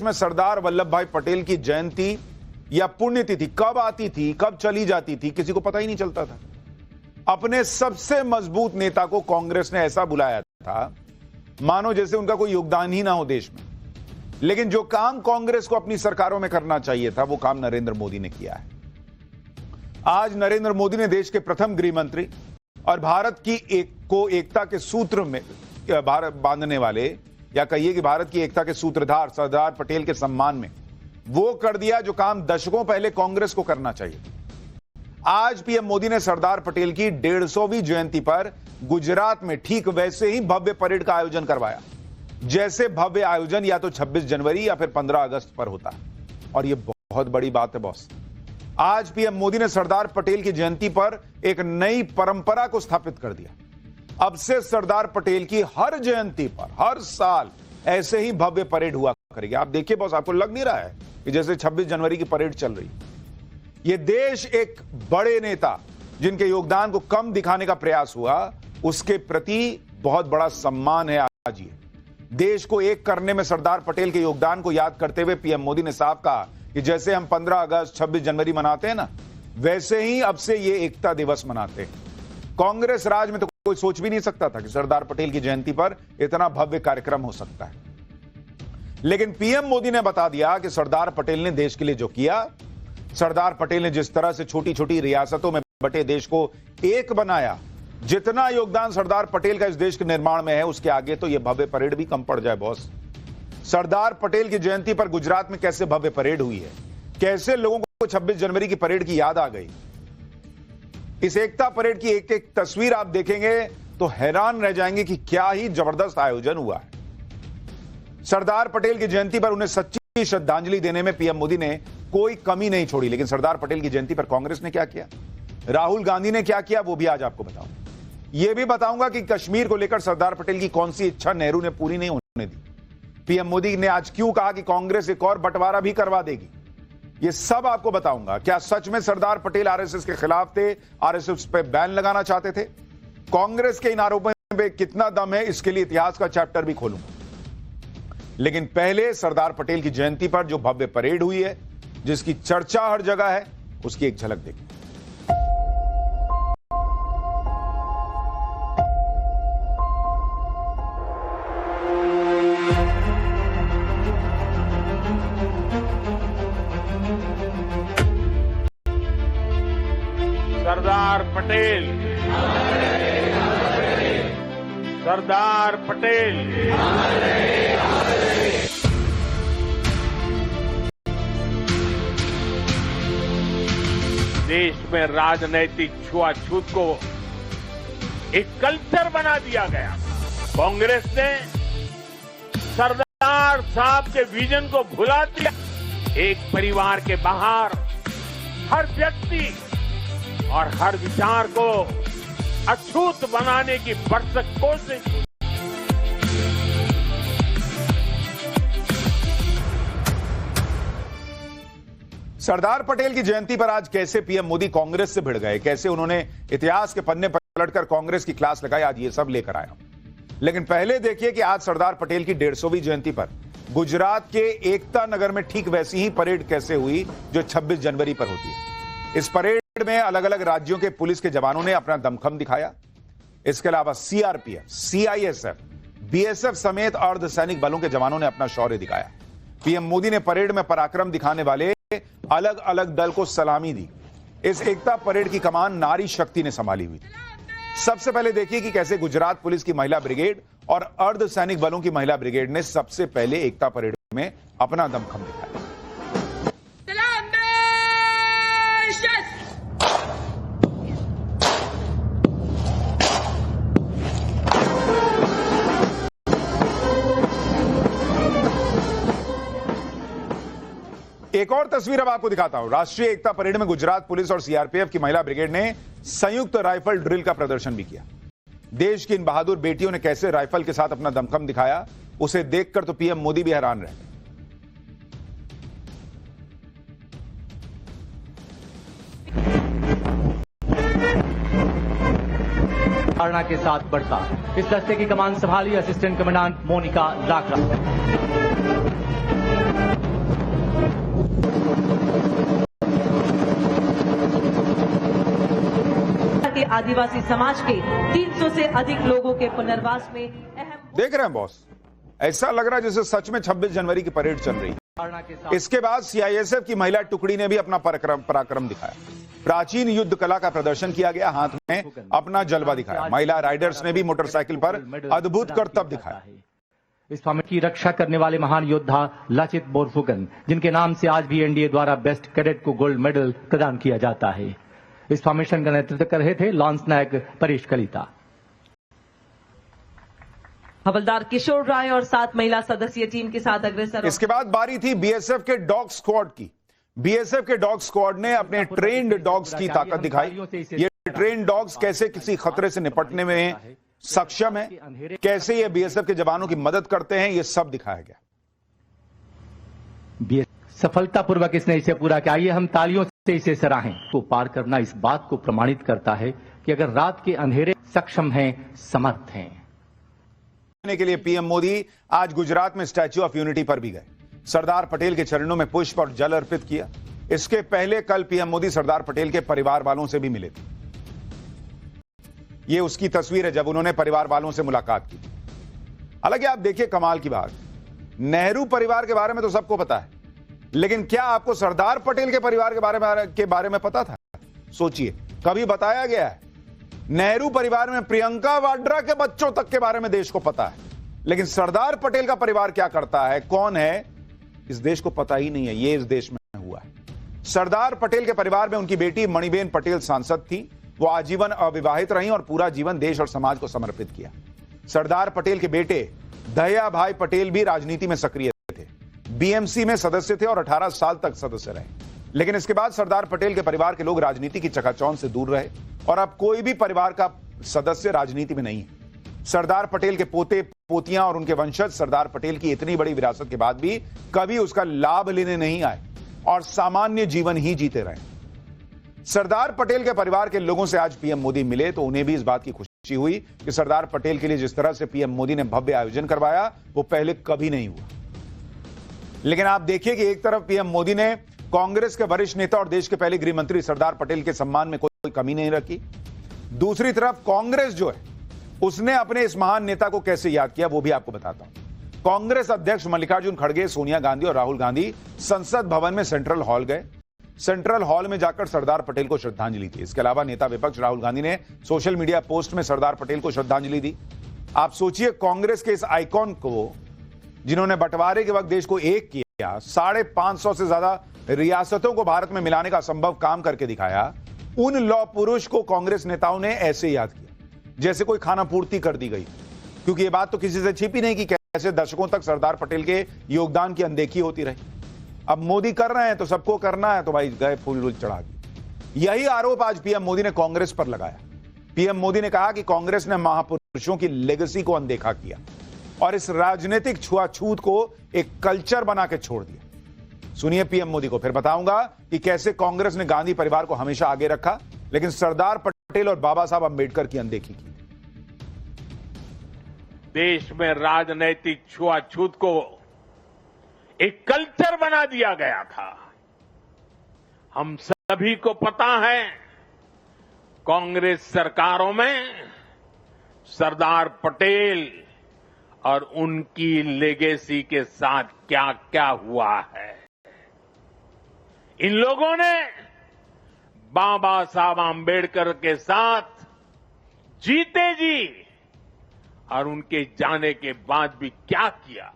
में सरदार वल्लभ भाई पटेल की जयंती या पुण्यतिथि कब आती थी, कब चली जाती थी, किसी को पता ही नहीं चलता था। अपने सबसे मजबूत नेता को कांग्रेस ने ऐसा बुलाया था मानो जैसे उनका कोई योगदान ही ना हो देश में। लेकिन जो काम कांग्रेस को अपनी सरकारों में करना चाहिए था, वो काम नरेंद्र मोदी ने किया है। आज नरेंद्र मोदी ने देश के प्रथम गृह मंत्री और भारत की एकता के सूत्र में बांधने वाले, या कहिए कि भारत की एकता के सूत्रधार सरदार पटेल के सम्मान में वो कर दिया जो काम दशकों पहले कांग्रेस को करना चाहिए। आज पीएम मोदी ने सरदार पटेल की 150वीं जयंती पर गुजरात में ठीक वैसे ही भव्य परेड का आयोजन करवाया जैसे भव्य आयोजन या तो 26 जनवरी या फिर 15 अगस्त पर होता है। और यह बहुत बड़ी बात है बॉस। आज पीएम मोदी ने सरदार पटेल की जयंती पर एक नई परंपरा को स्थापित कर दिया। अब से सरदार पटेल की हर जयंती पर हर साल ऐसे ही भव्य परेड हुआ करेगी। आप देखिए बॉस, आपको लग नहीं रहा है कि जैसे 26 जनवरी की परेड चल रही। यह देश एक बड़े नेता जिनके योगदान को कम दिखाने का प्रयास हुआ, उसके प्रति बहुत बड़ा सम्मान है। आज ये देश को एक करने में सरदार पटेल के योगदान को याद करते हुए पीएम मोदी ने साफ कहा कि जैसे हम 15 अगस्त 26 जनवरी मनाते हैं ना, वैसे ही अब से ये एकता दिवस मनाते हैं। कांग्रेस राज में तो कोई सोच भी नहीं सकता था कि सरदार पटेल की जयंती पर इतना भव्य कार्यक्रम हो सकता है। लेकिन पीएम मोदी ने बता दिया कि सरदार पटेल ने देश के लिए जो किया, सरदार पटेल ने जिस तरह से छोटी छोटी रियासतों में बटे देश को एक बनाया, जितना योगदान सरदार पटेल का इस देश के निर्माण में है, उसके आगे तो यह भव्य परेड भी कम पड़ जाए बॉस। सरदार पटेल की जयंती पर गुजरात में कैसे भव्य परेड हुई है, कैसे लोगों को 26 जनवरी की परेड की याद आ गई। इस एकता परेड की एक एक तस्वीर आप देखेंगे तो हैरान रह जाएंगे कि क्या ही जबरदस्त आयोजन हुआ है। सरदार पटेल की जयंती पर उन्हें सच्ची श्रद्धांजलि देने में पीएम मोदी ने कोई कमी नहीं छोड़ी। लेकिन सरदार पटेल की जयंती पर कांग्रेस ने क्या किया, राहुल गांधी ने क्या किया, वो भी आज आपको बताऊं। यह भी बताऊंगा कि कश्मीर को लेकर सरदार पटेल की कौन सी इच्छा नेहरू ने पूरी नहीं होने दी। पीएम मोदी ने आज क्यों कहा कि कांग्रेस एक और बंटवारा भी करवा देगी, ये सब आपको बताऊंगा। क्या सच में सरदार पटेल आरएसएस के खिलाफ थे, आरएसएस पे बैन लगाना चाहते थे? कांग्रेस के इन आरोपों में कितना दम है, इसके लिए इतिहास का चैप्टर भी खोलूंगा। लेकिन पहले सरदार पटेल की जयंती पर जो भव्य परेड हुई है, जिसकी चर्चा हर जगह है, उसकी एक झलक देखिए। सरदार पटेल, सरदार पटेल, देश में राजनैतिक छुआछूत को एक कल्चर बना दिया गया। कांग्रेस ने सरदार साहब के विजन को भुला दिया। एक परिवार के बाहर हर व्यक्ति और हर विचार को अछूत बनाने की भरसक कोशिश। सरदार पटेल की जयंती पर आज कैसे पीएम मोदी कांग्रेस से भिड़ गए, कैसे उन्होंने इतिहास के पन्ने पलटकर कांग्रेस की क्लास लगाई, आज ये सब लेकर आया हूं। लेकिन पहले देखिए कि आज सरदार पटेल की 150वीं जयंती पर गुजरात के एकता नगर में ठीक वैसी ही परेड कैसे हुई जो 26 जनवरी पर होती है। इस परेड में अलग अलग राज्यों के पुलिस के जवानों ने अपना दमखम दिखाया। इसके अलावा सीआरपीएफ, सीआईएसएफ, बीएसएफ समेत अर्धसैनिक बलों के जवानों ने अपना शौर्य दिखाया। पीएम मोदी ने परेड में पराक्रम दिखाने वाले अलग अलग दल को सलामी दी। इस एकता परेड की कमान नारी शक्ति ने संभाली हुई थी। सबसे पहले देखिए कि कैसे गुजरात पुलिस की महिला ब्रिगेड और अर्धसैनिक बलों की महिला ब्रिगेड ने सबसे पहले एकता परेड में अपना दमखम दिखाया। एक और तस्वीर अब आपको दिखाता हूं। राष्ट्रीय एकता परेड में गुजरात पुलिस और सीआरपीएफ की महिला ब्रिगेड ने संयुक्त राइफल ड्रिल का प्रदर्शन भी किया। देश की इन बहादुर बेटियों ने कैसे राइफल के साथ अपना दमखम दिखाया, उसे देखकर तो पीएम मोदी भी हैरान रह गए। धारणा के साथ बढ़ता इस दस्ते की कमान संभाली असिस्टेंट कमांडेंट मोनिका लाकड़ा। आदिवासी समाज के 300 से अधिक लोगों के पुनर्वास में अहम। देख रहे हैं बॉस, ऐसा लग रहा है जैसे सच में 26 जनवरी की परेड चल रही है। इसके बाद सीआईएसएफ की महिला टुकड़ी ने भी अपना पराक्रम दिखाया। प्राचीन युद्ध कला का प्रदर्शन किया गया, हाथ में अपना जलवा दिखाया। महिला राइडर्स ने भी मोटरसाइकिल पर अद्भुत करतब दिखाया। इस फॉर्मेट की रक्षा करने वाले महान योद्धा लचित बोरफुकन, जिनके नाम से आज भी एनडीए द्वारा बेस्ट कैडेट को गोल्ड मेडल प्रदान किया जाता है। इस फॉर्मेशन का नेतृत्व कर रहे थे लॉन्स नायक परेश कलिता। हवलदार किशोर राय और 7 महिला सदस्यीय टीम के साथ अग्रसर। इसके बाद बारी थी बीएसएफ के डॉग स्क्वाड की। बीएसएफ के डॉग स्क्वाड ने अपने ट्रेन्ड डॉग्स की ताकत दिखाई। ये ट्रेन्ड डॉग्स कैसे किसी खतरे से निपटने में सक्षम है, कैसे ये बीएसएफ के जवानों की मदद करते हैं, ये सब दिखाया गया। सफलतापूर्वक इसने इसे पूरा किया। आइए हम तालियों से इसे सराहें। को पार करना इस बात को प्रमाणित करता है कि अगर रात के अंधेरे सक्षम हैं, समर्थ हैं। के लिए पीएम मोदी आज गुजरात में स्टैच्यू ऑफ यूनिटी पर भी गए। सरदार पटेल के चरणों में पुष्प और जल अर्पित किया। इसके पहले कल पीएम मोदी सरदार पटेल के परिवार वालों से भी मिले थे। यह उसकी तस्वीर है जब उन्होंने परिवार वालों से मुलाकात की। हालांकि आप देखिए कमाल की बात, नेहरू परिवार के बारे में तो सबको पता है, लेकिन क्या आपको सरदार पटेल के परिवार के बारे में पता था? सोचिए, कभी बताया गया है? नेहरू परिवार में प्रियंका वाड्रा के बच्चों तक के बारे में देश को पता है, लेकिन सरदार पटेल का परिवार क्या करता है, कौन है, इस देश को पता ही नहीं है। यह इस देश में हुआ है। सरदार पटेल के परिवार में उनकी बेटी मणिबेन पटेल सांसद थी। वो आजीवन अविवाहित रहीं और पूरा जीवन देश और समाज को समर्पित किया। सरदार पटेल के बेटे दया भाई पटेल भी राजनीति में सक्रिय थे, बीएमसी में सदस्य थे और 18 साल तक सदस्य रहे। लेकिन इसके बाद सरदार पटेल के परिवार के लोग राजनीति की चकाचौंध से दूर रहे और अब कोई भी परिवार का सदस्य राजनीति में नहीं है। सरदार पटेल के पोते पोतियां और उनके वंशज सरदार पटेल की इतनी बड़ी विरासत के बाद भी कभी उसका लाभ लेने नहीं आए और सामान्य जीवन ही जीते रहे। सरदार पटेल के परिवार के लोगों से आज पीएम मोदी मिले तो उन्हें भी इस बात की खुशी हुई कि सरदार पटेल के लिए जिस तरह से पीएम मोदी ने भव्य आयोजन करवाया वो पहले कभी नहीं हुआ। लेकिन आप देखिए कि एक तरफ पीएम मोदी ने कांग्रेस के वरिष्ठ नेता और देश के पहले गृह मंत्री सरदार पटेल के सम्मान में कोई कमी नहीं रखी, दूसरी तरफ कांग्रेस जो है उसने अपने इस महान नेता को कैसे याद किया वो भी आपको बताता हूं। कांग्रेस अध्यक्ष मल्लिकार्जुन खड़गे, सोनिया गांधी और राहुल गांधी संसद भवन में सेंट्रल हॉल गए। सेंट्रल हॉल में जाकर सरदार पटेल को श्रद्धांजलि दी। इसके अलावा नेता विपक्ष राहुल गांधी ने सोशल मीडिया पोस्ट में सरदार पटेल को श्रद्धांजलि दी। आप सोचिए, कांग्रेस के इस आइकॉन को जिन्होंने बंटवारे के वक्त देश को एक किया, 550 से ज्यादा रियासतों को भारत में मिलाने का असंभव काम करके दिखाया, उन लौह पुरुष को कांग्रेस नेताओं ने ऐसे याद किया जैसे कोई खाना पूर्ति कर दी गई। क्योंकि यह बात तो किसी से छिपी नहीं कि कैसे दशकों तक सरदार पटेल के योगदान की अनदेखी होती रही। अब मोदी कर रहे हैं तो सबको करना है, तो भाई गए फूल चढ़ा दी। यही आरोप आज पीएम मोदी ने कांग्रेस पर लगाया। पीएम मोदी ने कहा कि कांग्रेस ने महापुरुषों की लेगेसी को अनदेखा किया और इस राजनीतिक छुआछूत को एक कल्चर बना के छोड़ दिया। सुनिए पीएम मोदी को, फिर बताऊंगा कि कैसे कांग्रेस ने गांधी परिवार को हमेशा आगे रखा लेकिन सरदार पटेल और बाबा साहब अंबेडकर की अनदेखी की। देश में राजनैतिक छुआछूत को एक कल्चर बना दिया गया था। हम सभी को पता है, कांग्रेस सरकारों में सरदार पटेल और उनकी लेगेसी के साथ क्या क्या हुआ है। इन लोगों ने बाबा साहब आंबेडकर के साथ जीते जी और उनके जाने के बाद भी क्या किया,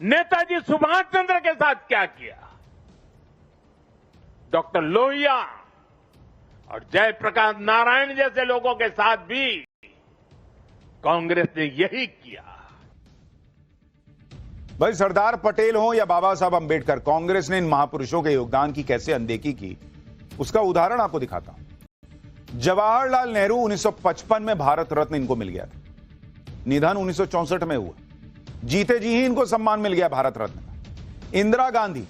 नेताजी सुभाष चंद्र के साथ क्या किया, डॉक्टर लोहिया और जयप्रकाश नारायण जैसे लोगों के साथ भी कांग्रेस ने यही किया। भाई सरदार पटेल हो या बाबा साहब अंबेडकर, कांग्रेस ने इन महापुरुषों के योगदान की कैसे अनदेखी की उसका उदाहरण आपको दिखाता हूं। जवाहरलाल नेहरू 1955 में भारत रत्न इनको मिल गया था। निधन 1964 में हुआ। जीते जी ही इनको सम्मान मिल गया भारत रत्न का। इंदिरा गांधी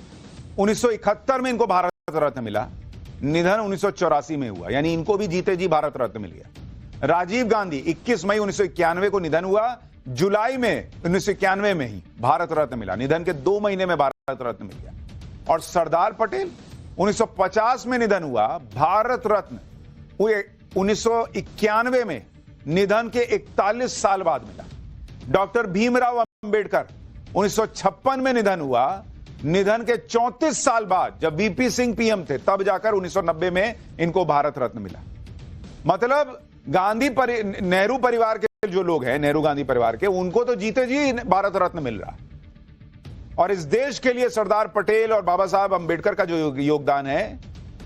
1971 में इनको भारत रत्न मिला, निधन 1984 में हुआ, यानी इनको भी जीते जी भारत रत्न मिल गया। राजीव गांधी 21 मई 1991 को निधन हुआ, जुलाई में 1991 में ही भारत रत्न मिला, निधन के 2 महीने में भारत रत्न मिल गया। और सरदार पटेल 1950 में निधन हुआ, भारत रत्न वो 1991 में निधन के 41 साल बाद मिला। डॉक्टर भीमराव अंबेडकर 1956 में निधन हुआ, निधन के 34 साल बाद जब वीपी सिंह पीएम थे तब जाकर 1990 में इनको भारत रत्न मिला। मतलब नेहरू परिवार के जो लोग हैं, नेहरू गांधी परिवार के, उनको तो जीते जी भारत रत्न मिल रहा। और इस देश के लिए सरदार पटेल और बाबा साहब अंबेडकर का जो योगदान है,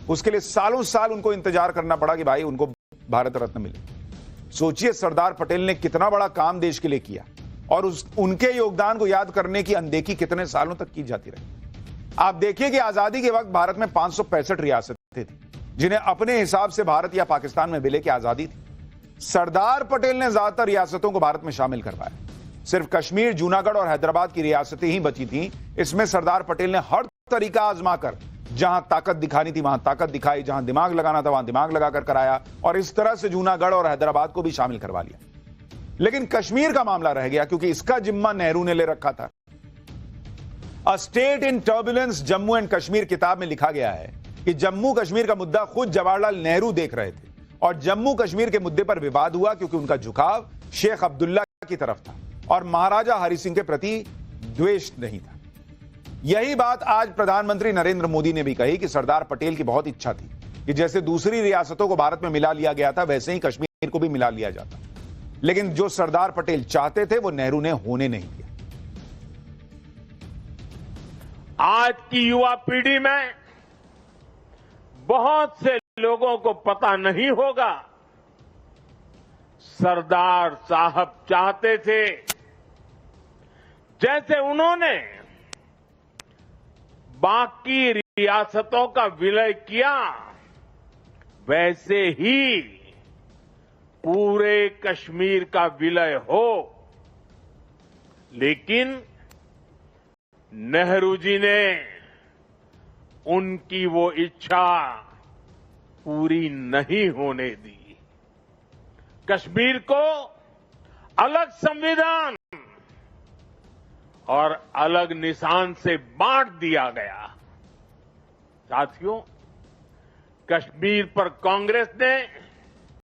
उसके लिए सालों साल उनको इंतजार करना पड़ा कि भाई उनको भारत रत्न मिले। सोचिए सरदार पटेल ने कितना बड़ा काम देश के लिए किया और उनके योगदान को याद करने की अनदेखी कितने सालों तक की जाती रही। आप देखिए कि आजादी के वक्त भारत में 565 रियासतें थी जिन्हें अपने हिसाब से भारत या पाकिस्तान में विलय की आजादी थी। सरदार पटेल ने ज्यादातर रियासतों को भारत में शामिल करवाया। सिर्फ कश्मीर, जूनागढ़ और हैदराबाद की रियासतें ही बची थीं। इसमें सरदार पटेल ने हर तरीका आजमाकर जहां ताकत दिखानी थी वहां ताकत दिखाई, जहां दिमाग लगाना था वहां दिमाग लगाकर कराया और इस तरह से जूनागढ़ और हैदराबाद को भी शामिल करवा लिया। लेकिन कश्मीर का मामला रह गया क्योंकि इसका जिम्मा नेहरू ने ले रखा था। A state in turbulence Jammu and Kashmir किताब में लिखा गया है कि जम्मू कश्मीर का मुद्दा खुद जवाहरलाल नेहरू देख रहे थे और जम्मू कश्मीर के मुद्दे पर विवाद हुआ क्योंकि उनका झुकाव शेख अब्दुल्ला की तरफ था और महाराजा हरि सिंह के प्रति द्वेष नहीं था। यही बात आज प्रधानमंत्री नरेंद्र मोदी ने भी कही कि सरदार पटेल की बहुत इच्छा थी कि जैसे दूसरी रियासतों को भारत में मिला लिया गया था वैसे ही कश्मीर को भी मिला लिया जाता, लेकिन जो सरदार पटेल चाहते थे वो नेहरू ने होने नहीं दिया। आज की युवा पीढ़ी में बहुत से लोगों को पता नहीं होगा, सरदार साहब चाहते थे जैसे उन्होंने बाकी रियासतों का विलय किया वैसे ही पूरे कश्मीर का विलय हो। लेकिन नेहरू जी ने उनकी वो इच्छा पूरी नहीं होने दी। कश्मीर को अलग संविधान और अलग निशान से बांट दिया गया। साथियों, कश्मीर पर कांग्रेस ने